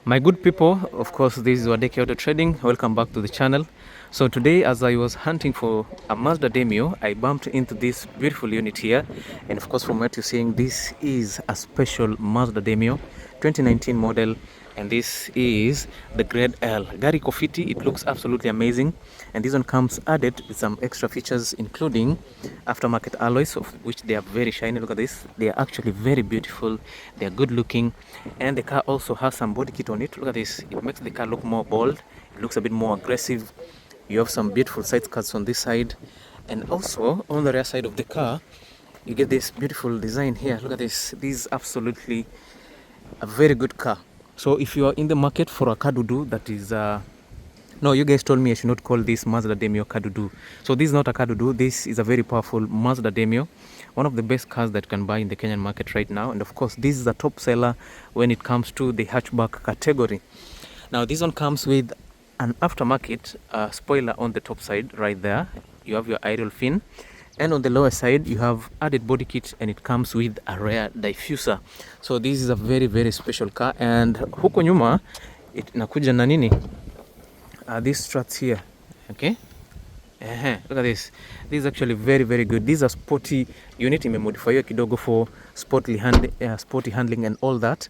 My good people, of course, this is Wadeki Auto Trading. Welcome back to the channel. So today, as I was hunting for a Mazda Demio, I bumped into this beautiful unit here. And of course, from what you're seeing, this is a special Mazda Demio 2019 model. And this is the grade L. Gari Kofiti, it looks absolutely amazing. And this one comes added with some extra features, including aftermarket alloys, of which they are very shiny. Look at this. They are actually very beautiful. They are good looking. And the car also has some body kit on it. Look at this. It makes the car look more bold. It looks a bit more aggressive. You have some beautiful side skirts on this side. And also, on the rear side of the car, you get this beautiful design here. Look at this. This is absolutely a very good car. So if you are in the market for a Kadudu that is no, you guys told me I should not call this Mazda Demio Kadudu. So this is not a Kadudu. This is a very powerful Mazda Demio, one of the best cars that you can buy in the Kenyan market right now. And of course, this is a top seller when it comes to the hatchback category. Now this one comes with an aftermarket spoiler on the top side right there. You have your aerial fin. And on the lower side, you have added body kit, and it comes with a rear diffuser. So this is a very, very special car. And huko nyuma, inakuja na nini? These struts here, okay? Look at this. This is actually very, very good. This is a sporty unit, imemodified kidogo for sporty handling and all that.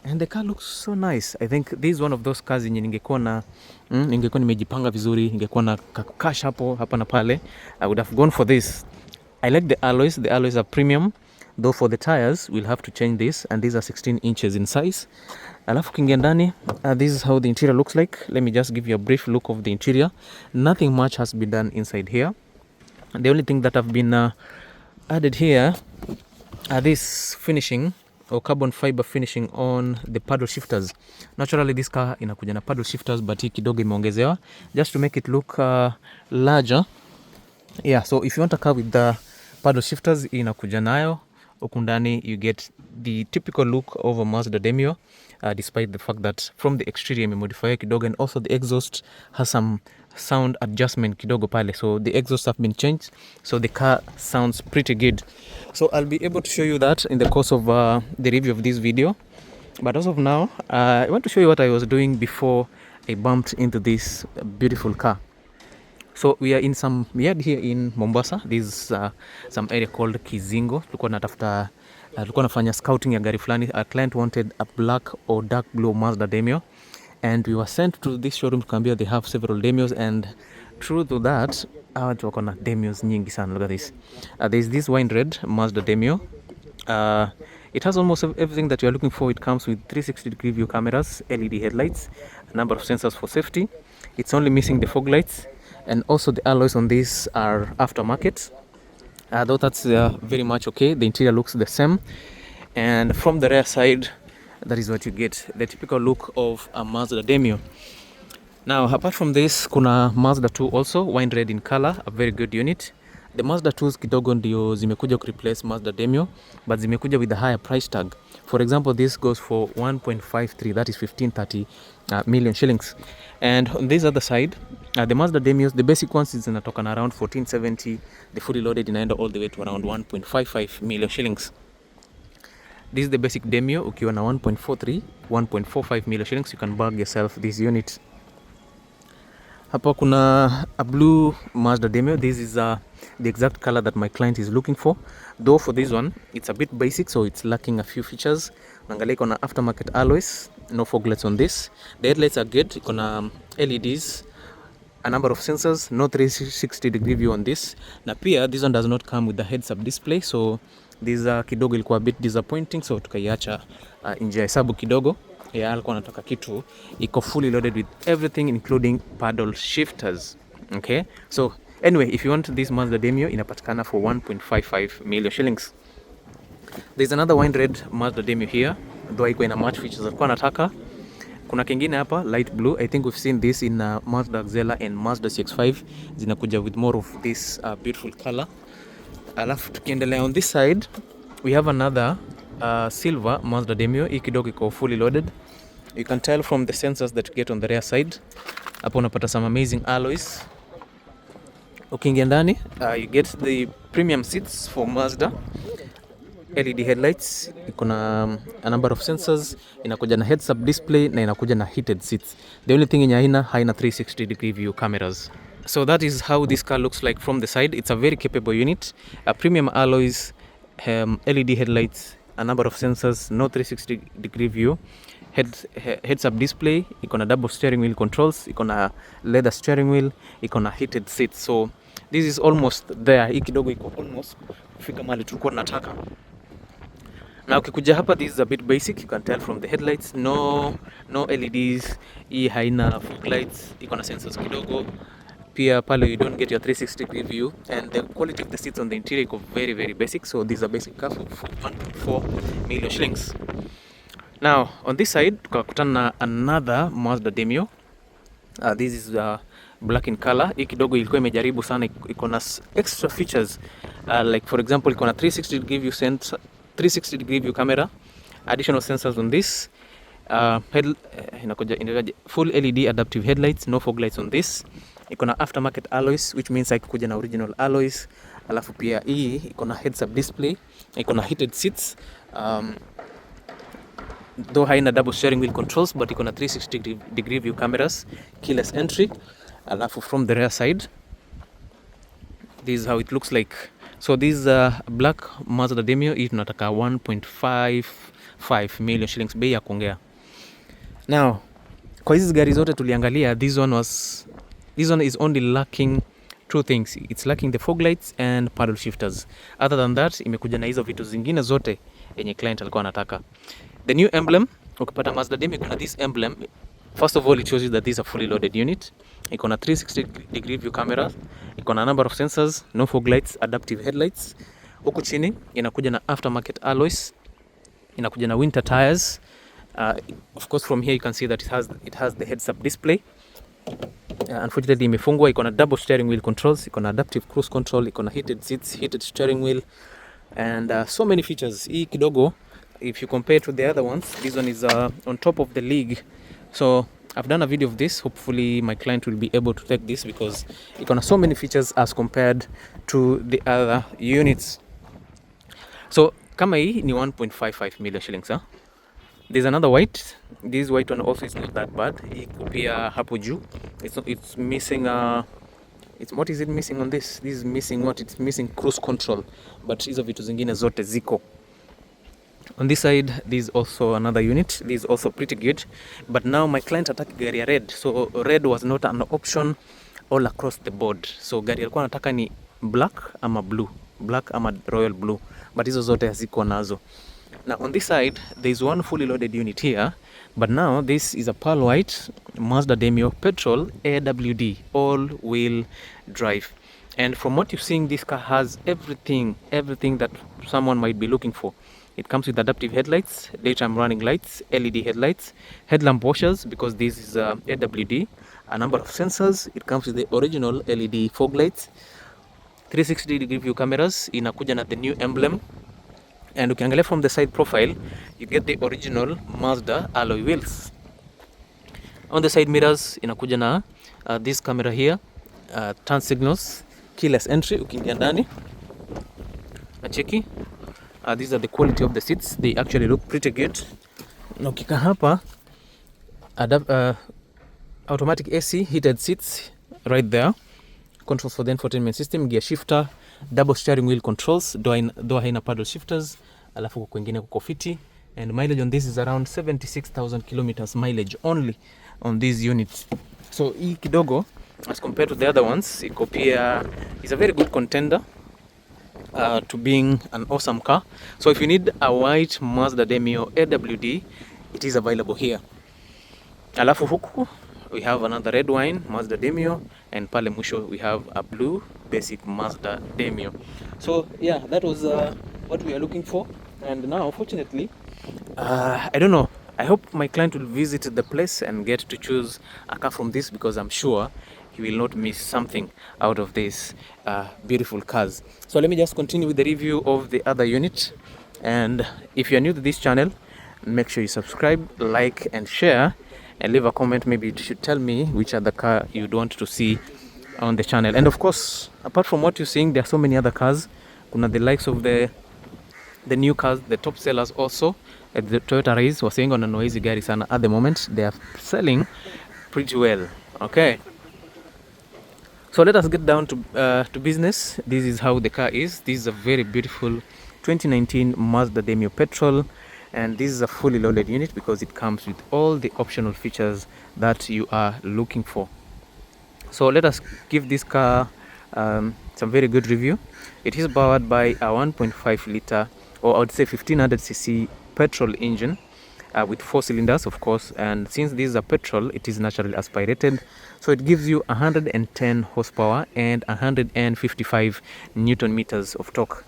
And the car looks so nice. I think this is one of those cars yenye ningekuwa nimejipanga vizuri, ningekuwa na cash hapa na pale, I would have gone for this. I like the alloys. The alloys are premium, though for the tires we'll have to change this, and these are 16 inches in size. Alafu kingia ndani, this is how the interior looks like. Let me just give you a brief look of the interior. Nothing much has been done inside here. The only thing that have been added here are this finishing or carbon fiber finishing on the paddle shifters. Naturally this car inakuja na paddle shifters, but hii kidogo imeongezewa just to make it look larger. Yeah, so if you want a car with the paddle shifters, inakuja nayo. Huku ndani you get the typical look of a Mazda Demio, despite the fact that from the exterior imemodified kidogo, and also the exhaust has some sound adjustment kidogo pale. So the exhaust have been changed, so the car sounds pretty good. So I'll be able to show you that in the course of the review of this video. But as of now, I want to show you what I was doing before I bumped into this beautiful car. So we are in some yard here in Mombasa. This is some area called Kizingo. Tulikuwa nafanya scouting ya gari fulani. Our client wanted a black or dark blue Mazda Demio, and we were sent to this showroom to they have several Demios, and true to that, watu wako na Demios nyingi sana. Look at this. There's this wine red Mazda Demio. It has almost everything that you're looking for. It comes with 360-degree view cameras, LED headlights, a number of sensors for safety. It's only missing the fog lights. And also the alloys on this are aftermarket, though that's very much okay. The interior looks the same, and from the rear side, that is what you get, the typical look of a Mazda Demio. Now apart from this, kuna Mazda 2 also, wine red in color, a very good unit. The Mazda 2s kidogo ndio zimekuja ku replace Mazda Demio, but zimekuja with a higher price tag. For example, this goes for 1.53, that is 1530 million shillings. And on this other side, the Mazda Demios, the basic ones is zinatoka na around 1470. The fully loaded inaenda all the way to around 1.55 million shillings. This is the basic Demio. Ukiwa na 1.43, 1.45 million shillings, you can bag yourself this unit. Hapa kuna a blue Mazda Demio. This is the exact color that my client is looking for. Though for this one, it's a bit basic, so it's lacking a few features. Naangalia iko na aftermarket alloys, no fog lights on this. The headlights are good. Iko na LEDs, a number of sensors, no 360-degree view on this. Na pia, this one does not come with the heads-up display, so this kidogo ilikuwa a bit disappointing, so tukaiacha nje ya hesabu kidogo. Yeah, alikuwa anataka kitu iko fully loaded with everything, including paddle shifters. Okay, so anyway, if you want this Mazda Demio, inapatikana for 1.55 million shillings. There's another wine red Mazda Demio here, though iko ina match features alikuwa anataka. Kuna kingine hapa light blue. I think we've seen this in Mazda Xela and Mazda CX-5. Zinakuja with more of this beautiful color. Alafu tukiendelea on this side, we have another silver Mazda Demio. Hii kidogo iko fully loaded. You can tell from the sensors that you get on the rear side. Hapo unapata some amazing alloys. Ukiingia ndani, you get the premium seats for Mazda. LED headlights, iko na a number of sensors, inakuja na heads up display na inakuja na heated seats. The only thing yenye haina 360 degree view cameras. So that is how this car looks like from the side. It's a very capable unit, premium alloys, LED headlights, a number of sensors, no 360 degree view, heads up display, iko na double steering wheel controls, iko na leather steering wheel, iko na heated seats. So this is almost there. Hii kidogo iko almost kufika mahali tulikuwa tunataka. Na ukikuja hapa, this is a bit basic, you can tell from the headlights, no LEDs, hii haina fog lights, iko na sensors kidogo. Pia pale you don't get your 360 degree view, and the quality of the seats on the interior iko very basic. So this is a basic car for 1.4 million shillings. Now on this side tukakutana na another Mazda Demio. This is black in color. Hii kidogo ilikuwa imejaribu sana, iko na extra features, like for example iko na 360 degree view sensor, 360 degree view camera, additional sensors on this, inakuja full LED adaptive headlights, no fog lights on this. Iko na aftermarket alloys, which means haikuja na original alloys. Alafu pia hii iko na heads up display, iko na heated seats, though haina double steering wheel controls, but iko na 360 degree view cameras, keyless entry. Alafu from the rear side, this is how it looks like. So this black Mazda Demio, hii tunataka 1.55 million shillings, bei ya kuongea. Now kwa hizi gari zote tuliangalia, this one is only lacking two things. It's lacking the fog lights and paddle shifters. Other than that, imekuja na hizo vitu zingine zote yenye client alikuwa anataka. The new emblem, ukipata Mazda Demio kuna this emblem. First of all, it shows you that this is a fully loaded unit. Iko na 360 degree view camera, iko na number of sensors, no fog lights, adaptive headlights. Huku chini inakuja na aftermarket alloys, inakuja na winter tires. Of course from here you can see that it has the heads up display. Unfortunately imefungwa. Iko na double steering wheel controls, iko na adaptive cruise control, iko na heated seats, heated steering wheel, and so many features. Hii kidogo, if you compare to the other ones, this one is on top of the league. So I've done a video of this. Hopefully my client will be able to take this because iko na so many features as compared to the other units. So kama hii ni 1.55 million shillings, huh? There's another white. This white one also is not that bad. Iko pia hapo juu. It's missing what is it missing on this? This is missing what? It's missing cruise control. But hizo vitu zingine zote ziko. On this side, this is also another unit. This is also pretty good. But now my client ataki gari ya red. So red was not an option all across the board. So gari alikuwa anataka ni black ama blue. Black ama royal blue. But hizo zote haziko nazo. Now on this side, there is one fully loaded unit here. But now this is a pearl white Mazda Demio petrol AWD, all-wheel drive. And from what you're seeing, this car has everything that someone might be looking for. It comes with adaptive headlights, daytime running lights, LED headlights, headlamp washers because this is AWD, a number of sensors. It comes with the original LED fog lights, 360 degree view cameras, inakuja na the new emblem. And ukiangalia from the side profile, you get the original Mazda alloy wheels. On the side mirrors, inakuja na this camera here, turn signals, keyless entry. Ukiingia ndani nacheki, these are the quality of the seats. They actually look pretty good. Na ukika hapa, automatic AC, heated seats right there, controls for the infotainment system, gear shifter, double steering wheel controls, though haina paddle shifters. Alafu kwingine kuko fiti, and mileage on this is around 76,000 kilometers mileage only on these units. So hii kidogo as compared to the other ones, iko pia is a very good contender to being an awesome car. So if you need a white Mazda Demio AWD, it is available here. Alafu huku we have another red wine Mazda Demio, and pale mwisho we have a blue basic Mazda Demio. So yeah, that was what we are looking for. And now fortunately, I don't know, I hope my client will visit the place and get to choose a car from this, because I'm sure he will not miss something out of these beautiful cars. So let me just continue with the review of the other unit. And if you're new to this channel, make sure you subscribe, like and share, and leave a comment. Maybe you should tell me which other car you'd want to see on the channel. And of course, apart from what you're seeing, there are so many other cars. Kuna the likes of the the new cars, the top sellers also at the Toyota Race were saying on a noisy gari sana. At the moment, they are selling pretty well. Okay. So let us get down to business. This is how the car is. This is a very beautiful 2019 Mazda Demio petrol, and this is a fully loaded unit because it comes with all the optional features that you are looking for. So let us give this car some very good review. It is powered by a 1.5 liter, or I would say 1500cc petrol engine with 4 cylinders, of course. And since this is a petrol, it is naturally aspirated, so it gives you 110 horsepower and 155 newton meters of torque.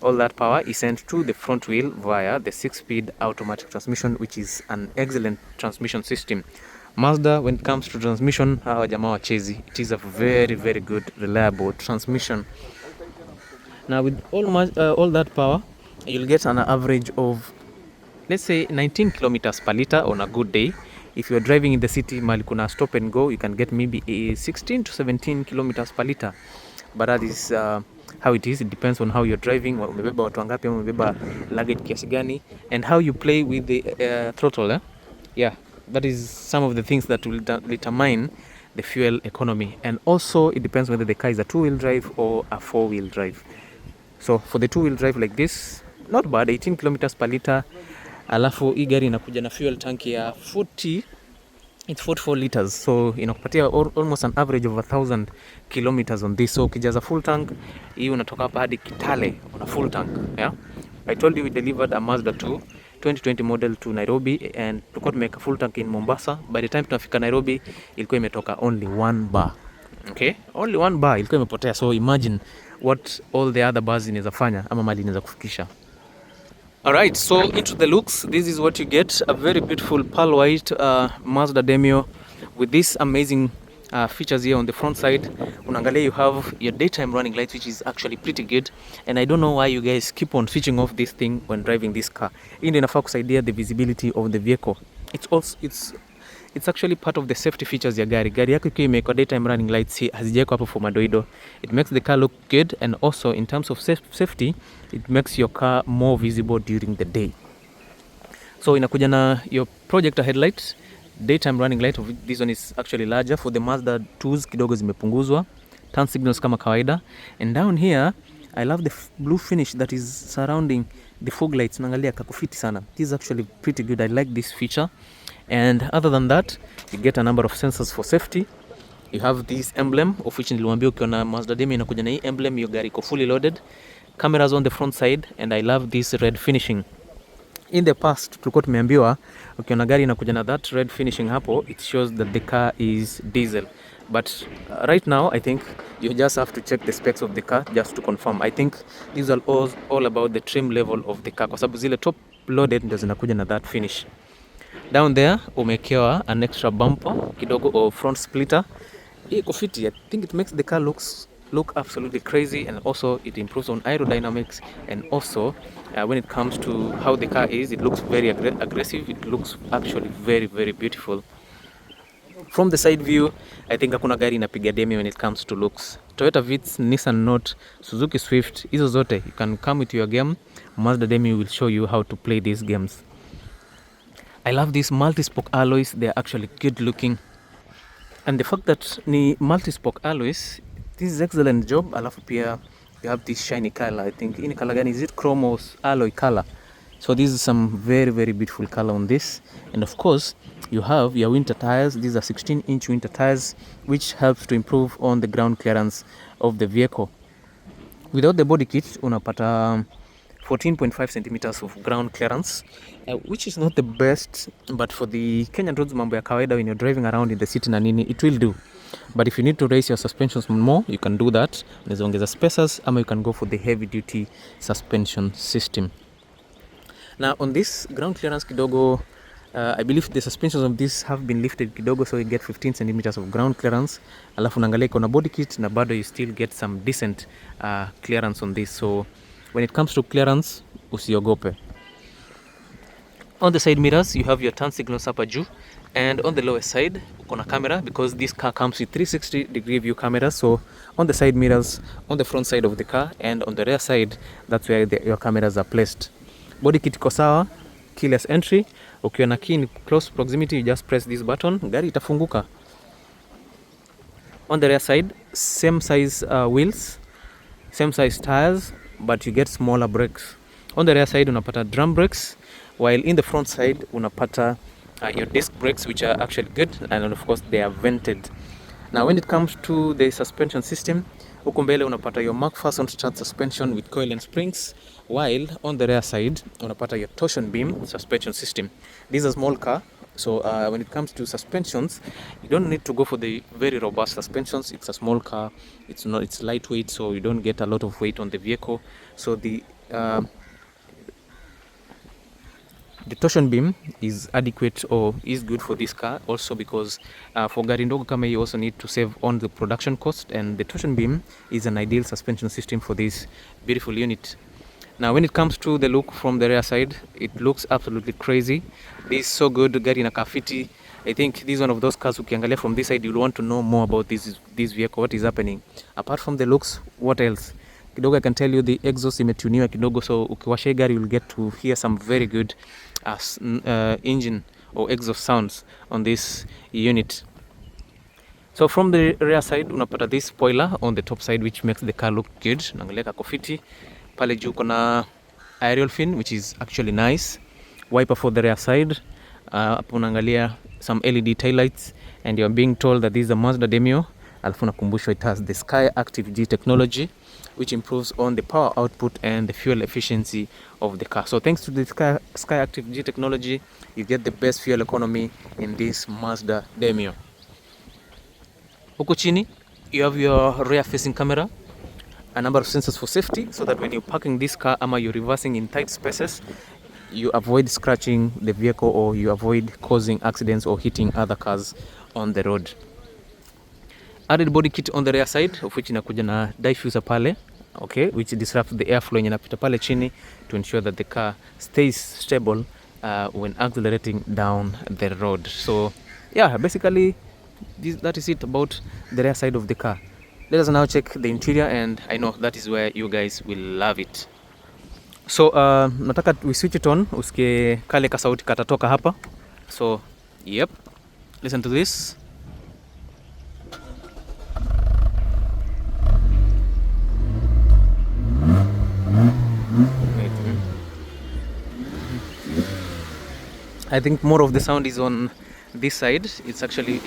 All that power is sent to the front wheel via the 6-speed automatic transmission, which is an excellent transmission system. Mazda, when it comes to transmission, hawa jamaa wachezi. It is a very, very good, reliable transmission. Now with all that power, you'll get an average of, let's say, 19 kilometers per liter on a good day. If you're driving in the city, mali kuna stop and go, you can get maybe a 16 to 17 kilometers per liter. But that is how it is. It depends on how you're driving, umebeba watu wangapi, umebeba luggage kiasi gani, and how you play with the throttle. Yeah, that is some of the things that will determine the fuel economy. And also it depends whether the car is a 2-wheel drive or a 4-wheel drive. So for the 2-wheel drive like this, not bad, 18 kilometers per liter. Alafu hii gari inakuja na fuel tank ya 44 liters, so inakupatia almost an average of 1000 kilometers on this. So ukijaza full tank hii unatoka hapa hadi Kitale on a full tank. Yeah, I told you we delivered a Mazda 2 2020 model to Nairobi, and tulikuwa tumeweka full tank in Mombasa. By the time tunafika Nairobi ilikuwa imetoka only 1 bar. Okay, only 1 bar ilikuwa imepotea. So imagine what all the other bars inaweza fanya ama mali inaweza kufikisha. Alright, so into the looks, this is what you get. A very beautiful pearl white Mazda Demio with these amazing features here on the front side. Unaangalia, you have your daytime running lights, which is actually pretty good, and I don't know why you guys keep on switching off this thing when driving this car. Hii ndio inafaa kusaidia the visibility of the vehicle. It's actually part of the safety features ya gari. Gari yako ikiwa imewekwa daytime running lights hazijawekwa hapo for madoido. It makes the car look good, and also in terms of safety, it makes your car more visible during the day. So inakuja na your projector headlights, daytime running light. This one is actually larger. For the Mazda 2s kidogo zimepunguzwa, turn signals kama kawaida. And down here I love the blue finish that is surrounding the fog lights. Naangalia kakufiti sana. This is actually pretty good. I like this feature. And other than that, you get a number of sensors for safety. You have this emblem, of which niliwaambia ukiona Mazda Demio inakuja na hii emblem, your gari iko fully loaded. Cameras on the front side, and I love this red finishing. In the past tulikuwa tumeambiwa ukiona gari inakuja na that red finishing hapo, it shows that the car is diesel. But right now I think you just have to check the specs of the car just to confirm. I think these are all about the trim level of the car, kwa sababu zile top loaded ndio zinakuja na that finish. Down there umekewa an extra bumper kidogo or front splitter. Iko fiti. I think it makes the car look absolutely crazy, and also it improves on aerodynamics, and also when it comes to how the car is, it looks very aggressive. It looks actually very, very beautiful. From the side view, I think hakuna gari inapiga Demio when it comes to looks. Toyota Vitz, Nissan Note, Suzuki Swift, hizo zote you can come with your game. Mazda Demio will show you how to play these games. I love these multi-spoke alloys. They are actually good looking, and the fact that ni multi-spoke alloys, this is excellent job. Alafu pia you have this shiny color. I think in color gani, is it chrome or alloy color? So this is some very, very beautiful color on this. And of course you have your winter tires. These are 16-inch winter tires, which helps to improve on the ground clearance of the vehicle. Without the body kit unapata 14.5 centimeters of ground clearance, which is not the best, but for the Kenyan roads, mambo ya kawaida, when you're driving around in the city na nini, it will do. But if you need to raise your suspensions more, you can do that. Unaweza ongeza spacers, ama you can go for the heavy duty suspension system. Now on this ground clearance kidogo, I believe the suspensions of this have been lifted kidogo, so you get 15 centimeters of ground clearance. Alafu naangalia iko na body kit na bado you still get some decent clearance on this. So when it comes to clearance, usiogope. On the side mirrors, you have your turn signals hapa juu, and on the lower side uko na camera, because this car comes with 360-degree view camera. So on the side mirrors, on the front side of the car, and on the rear side, that's where your cameras are placed. Body kit iko sawa, keyless entry. Ukiwa na key in close proximity, you just press this button, gari itafunguka. On the rear side, same size wheels, same size tires, but you get smaller brakes. On the rear side unapata drum brakes, while in the front side unapata your disc brakes, which are actually good, and of course they are vented. Now when it comes to the suspension system, huku mbele unapata your McPherson strut suspension with coil and springs, while on the rear side unapata your torsion beam suspension system. This is a small car, so when it comes to suspensions, you don't need to go for the very robust suspensions. It's a small car, it's lightweight, so you don't get a lot of weight on the vehicle. So the torsion beam is adequate or is good for this car, also because for gari ndogo kama you also need to save on the production cost, and the torsion beam is an ideal suspension system for this beautiful unit. Now when it comes to the look from the rear side, it looks absolutely crazy. This is so good, gari na kafiti. I think this is one of those cars ukiangalia from this side you'll want to know more about this vehicle, what is happening. Apart from the looks, what else? Kidogo I can tell you the exhaust imetuniwa kidogo, so ukiwasha gari you'll get to hear some very good engine or exhaust sounds on this unit. So from the rear side unapata this spoiler on the top side, which makes the car look good. Naangalia kako fiti. Pale juu kuna aerial fin, which is actually nice. Wiper for the rear side. Hapo unaangalia some LED taillights, and you're being told that this is a Mazda Demio. Alafu nakumbushwa it has the Sky Active G technology, which improves on the power output and the fuel efficiency of the car. So thanks to the Sky Active G technology, you get the best fuel economy in this Mazda Demio. Huko chini, you have your rear facing camera, a number of sensors for safety, so that when you're parking this car ama you're reversing in tight spaces, you avoid scratching the vehicle or you avoid causing accidents or hitting other cars on the road. Added body kit on the rear side, of which inakuja na diffuser pale, okay, which disrupts the airflow yenye inapita pale chini to ensure that the car stays stable when accelerating down the road. So yeah, basically that is it about the rear side of the car. Let us now check the interior, and I know that is where you guys will love it. So nataka we switch it on, usikie kale ka sauti katatoka hapa. So yep, listen to this. I think more of the sound is on this side. It's actually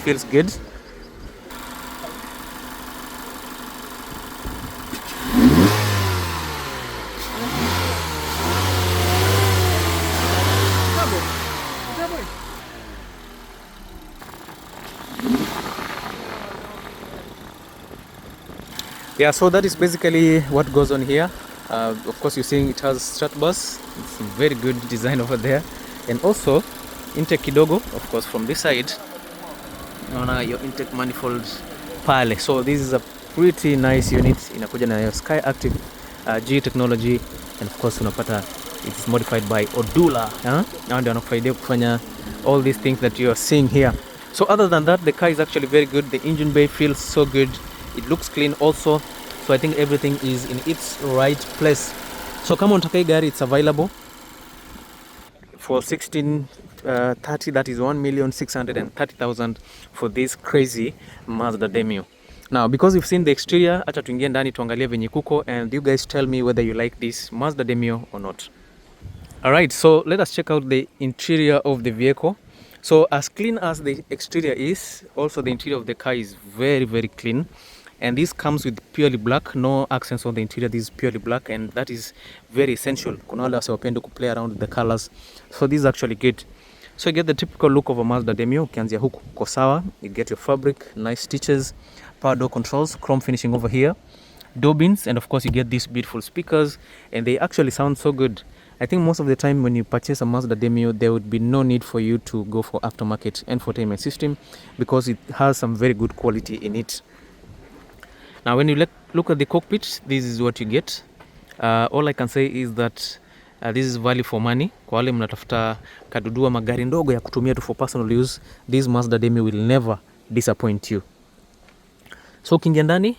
feels good. Yeah, so that is basically what goes on here. Of course, you're seeing it has strut bus. It's a very good design over there, and also intake kidogo. Of course, from this side, your intake manifold pale. So this is a pretty nice unit. Inakuja na your Sky Active G technology, and of course unapata it is modified by Odula. Now ndio wanakufaidia kufanya all these things that you are seeing here. So other than that, the car is actually very good. The engine bay feels so good. It looks clean also. So I think everything is in its right place. So kama unataka hii gari, it's available for 1630, that is 1,630,000 for this crazy Mazda Demio. Now because you've seen the exterior, acha tuingie ndani tuangalie venye kuko, and you guys tell me whether you like this Mazda Demio or not. Alright, so let us check out the interior of the vehicle. So as clean as the exterior is, also the interior of the car is very, very clean. And this comes with purely black, no accents on the interior. This is purely black, and that is very essential. Kuna wale wasiopenda ku play around with the colors. So this is actually good. So you get the typical look of a Mazda Demio. Ukianzia huku kuko sawa. You get your fabric, nice stitches, power door controls, chrome finishing over here, door bins, and of course you get these beautiful speakers, and they actually sound so good. I think most of the time when you purchase a Mazda Demio, there would be no need for you to go for aftermarket infotainment system, because it has some very good quality in it. Now when you look at the cockpit, this is what you get. All I can say is that this is value for money. Kwa wale mnatafuta kadudua magari ndogo ya kutumia tu for personal use, this Mazda Demio will never disappoint you. So ukiingia ndani,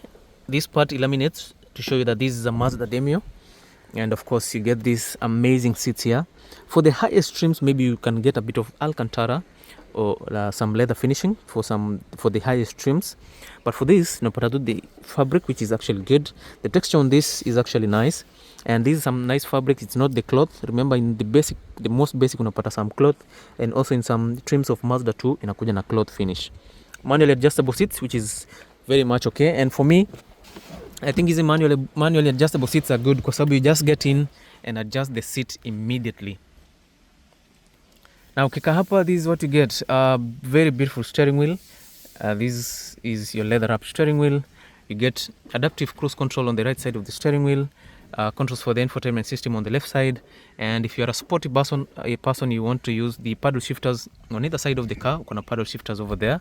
this part illuminates to show you that this is a Mazda Demio. and of course you get these amazing seats here. For the highest trims, maybe you can get a bit of Alcantara or some leather finishing for the highest trims, but for this unapata the fabric, which is actually good. The texture on this is actually nice, and this is some nice fabric. It's not the cloth. Remember, in the most basic unapata some cloth, and also in some trims of Mazda 2 inakuja na cloth finish. Manually adjustable seats, which is very much okay, and for me I think these manually adjustable seats are good because you just get in and adjust the seat immediately. Now ukika hapa, this is what you get. Very beautiful steering wheel. This is your leather wrapped steering wheel. You get adaptive cruise control on the right side of the steering wheel, controls for the infotainment system on the left side, and if you're a sporty person, you want to use the paddle shifters on either side of the car. Kuna paddle shifters over there.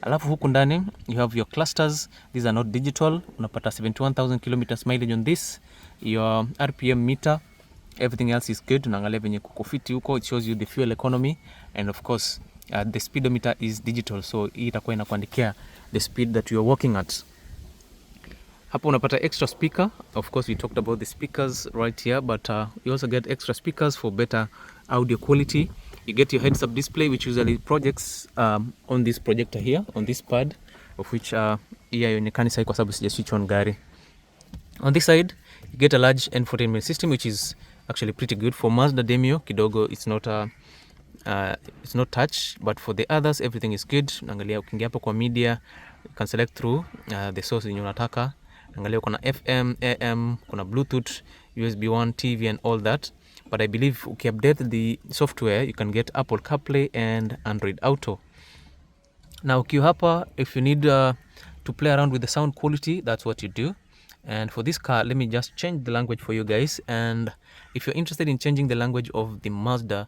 Alafu huku ndani you have your clusters. These are not digital. Unapata 71,000 kilometers mileage on this. Your RPM meter, everything else is good. Unaangalia venye kuko fiti huko. It shows you the fuel economy, and of course the speedometer is digital, so hii itakuwa inakuandikia the speed that you are walking at. Hapo unapata extra speaker. Of course we talked about the speakers right here, but you also get extra speakers for better audio quality. You get your heads up display, which usually projects on this projector here, on this pad, of which haionekani sahi kwa sababu sija switch on gari. On this side you get a large infotainment system, which is actually pretty good. For Mazda Demio kidogo it's not touch, but for the others everything is good. Angalia ukiingia hapo kwa media, you can select through the source yenye unataka. Angalia kuna FM, AM, kuna Bluetooth, USB 1, TV and all that. But I believe ukiupdate the software you can get Apple CarPlay and Android Auto. Now ukiwa hapa, if you need to play around with the sound quality, that's what you do. And for this car, let me just change the language for you guys. And if you're interested in changing the language of the Mazda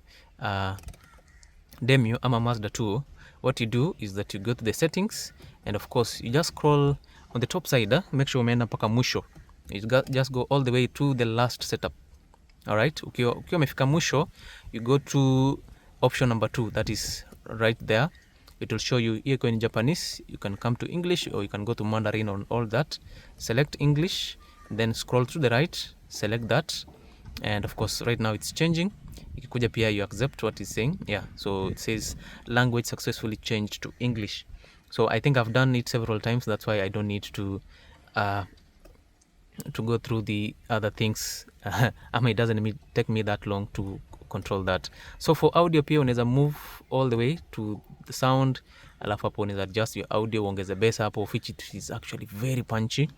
Demio ama Mazda 2, what you do is that you go to the settings, and of course you just scroll on the top side, make sure umeenda mpaka mwisho. You just go all the way to the last setup. Alright, ukiwa umefika mwisho, you go to option number 2, that is right there. It will show you here in Japanese. You can come to English or you can go to Mandarin on all that. Select English, then scroll to the right, select that, and of course right now it's changing. Ikikuja pia you accept what it's saying. Yeah, so it says language successfully changed to English. So I think I've done it several times, that's why I don't need to go through the other things. It doesn't take me that long to control that. So for audio pia unaweza move all the way to the sound, alafu hapo unaweza adjust your audio, uongeze bass hapo, which it is actually very punchy.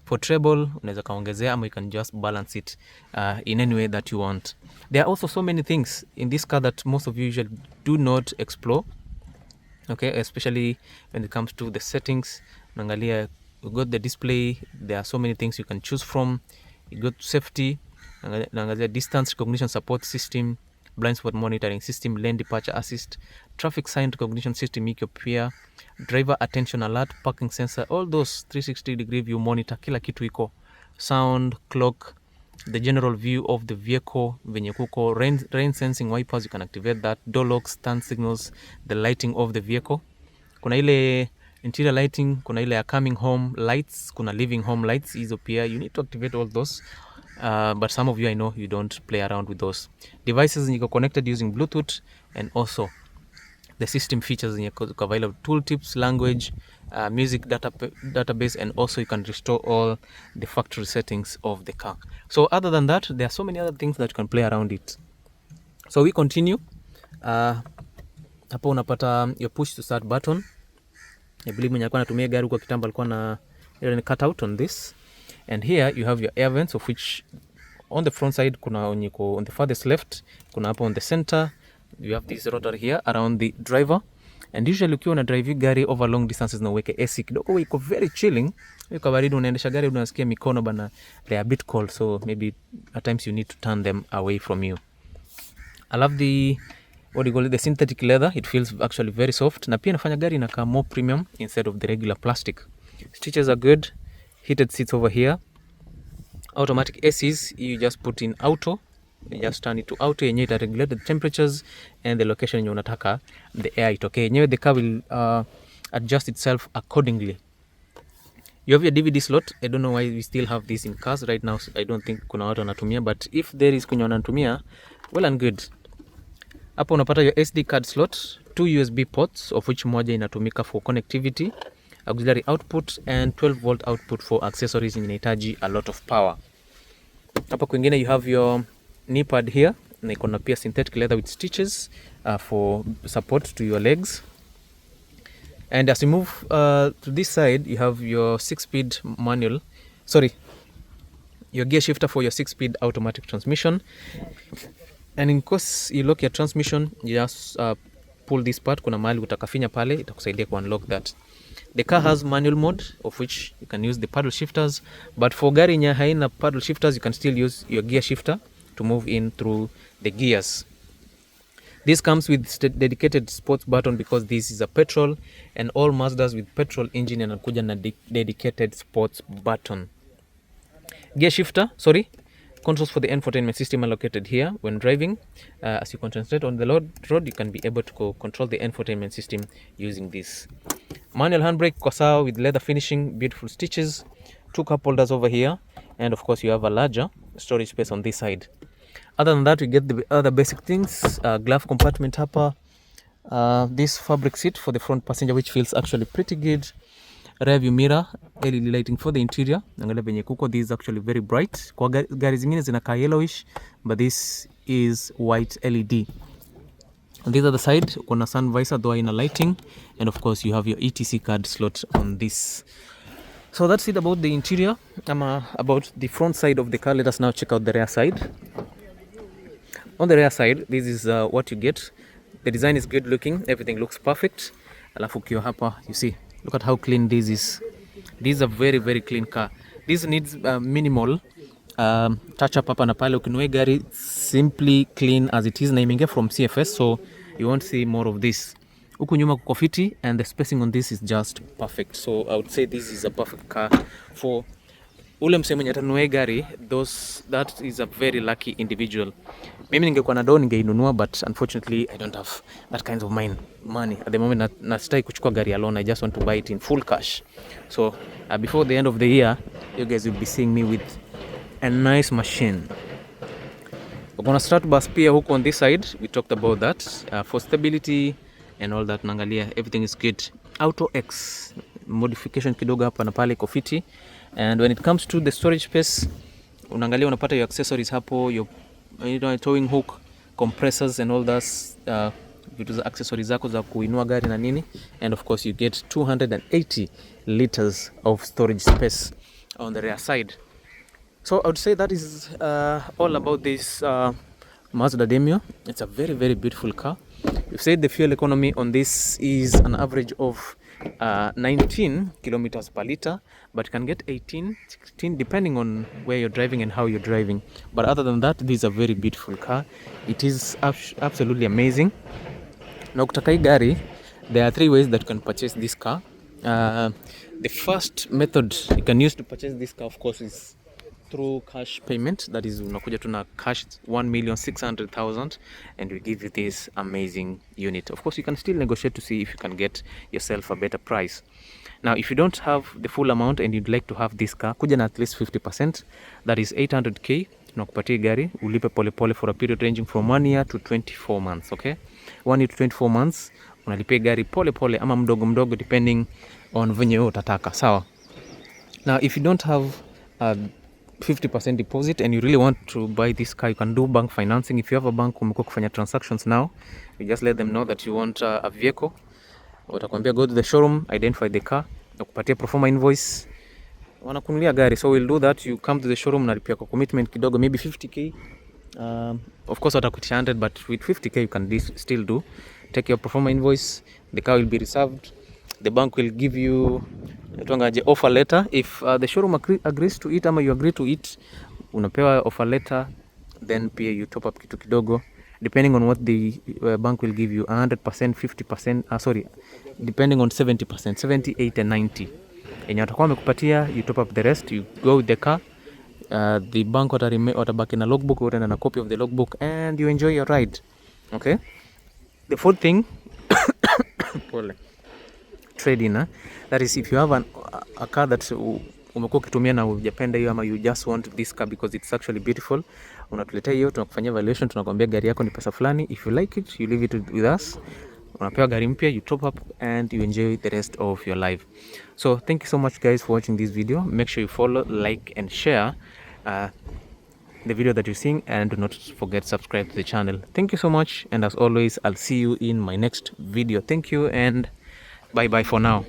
For treble unaweza kaongezea, ama you can just balance it in any way that you want. There are also so many things in this car that most of you usually do not explore, okay, especially when it comes to the settings. Unaangalia, you got the display, there are so many things you can choose from. You go to safety, unaangalia distance recognition support system, blind spot monitoring system, lane departure assist, traffic sign recognition system iko pia, driver attention alert, parking sensor, all those 360-degree view monitor, kila kitu iko, sound, clock, the general view of the vehicle venye kuko, rain sensing wipers, you can activate that, door locks, turn signals, the lighting of the vehicle. Kuna ile interior lighting, kuna ile ya coming home lights, kuna living home lights, hizo pia you need to activate all those. But some of you, I know you don't play around with those devices. You go connected using Bluetooth, and also the system features in your available tooltips, language, music database, and also you can restore all the factory settings of the car. So other than that, there are so many other things that you can play around it. So we continue. Hapo unapata your push to start button. I believe mwenye alikuwa anatumia gari kwa kitambo alikuwa na cut out on this. And here you have your air vents, of which on the front side kuna on the farthest left, kuna hapo on the center you have this rotor here around the driver. And usually ukiwa una drive gari over long distances na uweke AC kidogo, iko very chilling. Kwa baridi unaendesha gari unasikia mikono bana, they are a bit cold, so maybe at times you need to turn them away from you. I love the the synthetic leather. It feels actually very soft, na pia inafanya gari inakaa more premium instead of the regular plastic. Stitches are good. Heated seats over here. Automatic ACs, you just put in auto, you just turn it to auto, yenyewe ita regulate the temperatures and the location yenye unataka the air itoke. Yenyewe the car will adjust itself accordingly. You have your DVD slot. I don't know why we still have this in cars right now. I don't think kuna watu wanatumia, but if there is kwenye wanatumia, well and good. Hapo unapata your SD card slot, 2 USB ports of which moja inatumika for connectivity, auxiliary output and 12 volt output for accessories inahitaji a lot of power. Hapa kwingine you have your knee pad here, na iko na pia synthetic leather with stitches for support to your legs. And as you move to this side, you have your 6-speed manual, your gear shifter for your 6-speed automatic transmission. And in case you lock your transmission, you just pull this part, kuna mahali utakafinya pale, itakusaidia ku unlock that. The car has manual mode, of which you can use the paddle shifters, but for gari yenye haina paddle shifters, you can still use your gear shifter to move in through the gears. This comes with dedicated sports button because this is a petrol, and all Mazdas with petrol engine yanakuja na dedicated sports button. Gear shifter, controls for the infotainment system are located here. When driving, as you concentrate on the road, you can be able to control the infotainment system using this. Manual handbrake kwa with leather finishing, beautiful stitches, 2 cup holders over here, and of course you have a larger storage space on this side. Other than that, we get the other basic things. Glove compartment hapa, this fabric seat for the front passenger, which feels actually pretty good. Rear view mirror, LED lighting for the interior. Angalia venye kuko, this is actually very bright. Kwa gari zingine zinakaa yellowish, but this is white LED. On this other side, kuna sun visor though ina lighting, and of course you have your ETC card slot on this. So that's it about the interior, about the front side of the car. Let us now check out the rear side. On the rear side, this is what you get. The design is good looking, everything looks perfect. Alafu ukiwa hapa, you see, look at how clean this is. This is a very, very clean car. This needs minimal touch up hapa na pale. Ukinunua gari simply clean as it is, na imeingia from CFS, so you won't see more of this. Huku nyuma kuko fiti, and the spacing on this is just perfect. So I would say this is a perfect car for ule msee mwenye atanunua gari. That is a very lucky individual. Mimi ningekuwa na down ningeinunua, but unfortunately I don't have that kind of money at the moment. Nastai kuchukua gari alone. I just want to buy it in full cash. So before the end of the year, you guys will be seeing me with a nice machine. We're gonna start bus pia huko on this side. We talked about that for stability and all that. Nangalia, everything is good. Auto X modification kidogo hapa na pale iko fiti. And when it comes to the storage space, unaangalia unapata your accessories hapo, your towing hook, compressors and all that, vitu za accessories zako za kuinua gari na nini. And of course you get 280 liters of storage space on the rear side. So I would say that is all about this Mazda Demio. It's a very, very beautiful car. We've said the fuel economy on this is an average of 19 kilometers per liter, but you can get 18, 16 depending on where you're driving and how you're driving. But other than that, this is a very beautiful car. It is absolutely amazing. Na ukitaka hii gari, there are 3 ways that you can purchase this car. The first method you can use to purchase this car, of course, is through cash payment. That is, unakuja tuna cash 1,600,000 and we give you this amazing unit. Of course, you can still negotiate to see if you can get yourself a better price. Now, if you don't have the full amount and you'd like to have this car, kuja na at least 50%. That is 800k. Tunakupatia gari ulipe pole pole for a period ranging from 1 year to 24 months. Okay, 1 year to 24 months unalipia gari pole pole ama mdogo mdogo depending on venye wewe utataka. Sawa. Now, if you don't have 50% deposit and you really want to buy this car, you can do bank financing. If you have a bank umekuwa kufanya transactions now, you just let them know that you want a vehicle. Watakwambia go to the showroom, identify the car, na kupatia proforma invoice, wanakunulia gari. So we'll do that. You come to the showroom, nalipia kwa commitment kidogo, maybe 50k. Of course watakutisha 100, but with 50k you can still do. Take your proforma invoice, the car will be reserved. The bank will give you offer letter. If the showroom agrees to it ama you agree to it, unapewa offer letter, then pia you top up kitu kidogo depending on what the bank will give you, 100%, 50%, depending on 70%, 70, 80 and 90. Yenye watakuwa wamekupatia, you top up the rest, you go with the car. The bank watabaki na logbook, utaenda na copy of the logbook and you enjoy your ride. Okay? The fourth thing trade in. That is, if you have a car that umekuwa ukitumia na hujapenda hiyo, ama you just want this car because it's actually beautiful, unatuletea hiyo, tunakufanyia valuation, tunakwambia gari yako ni pesa fulani. If you like it, you leave it with us, unapewa gari mpya, you top up and you enjoy the rest of your life. So thank you so much guys for watching this video. Make sure you follow, like and share the video that you're seeing, and do not forget to subscribe to the channel. Thank you so much, and as always, I'll see you in my next video. Thank you and bye bye for now.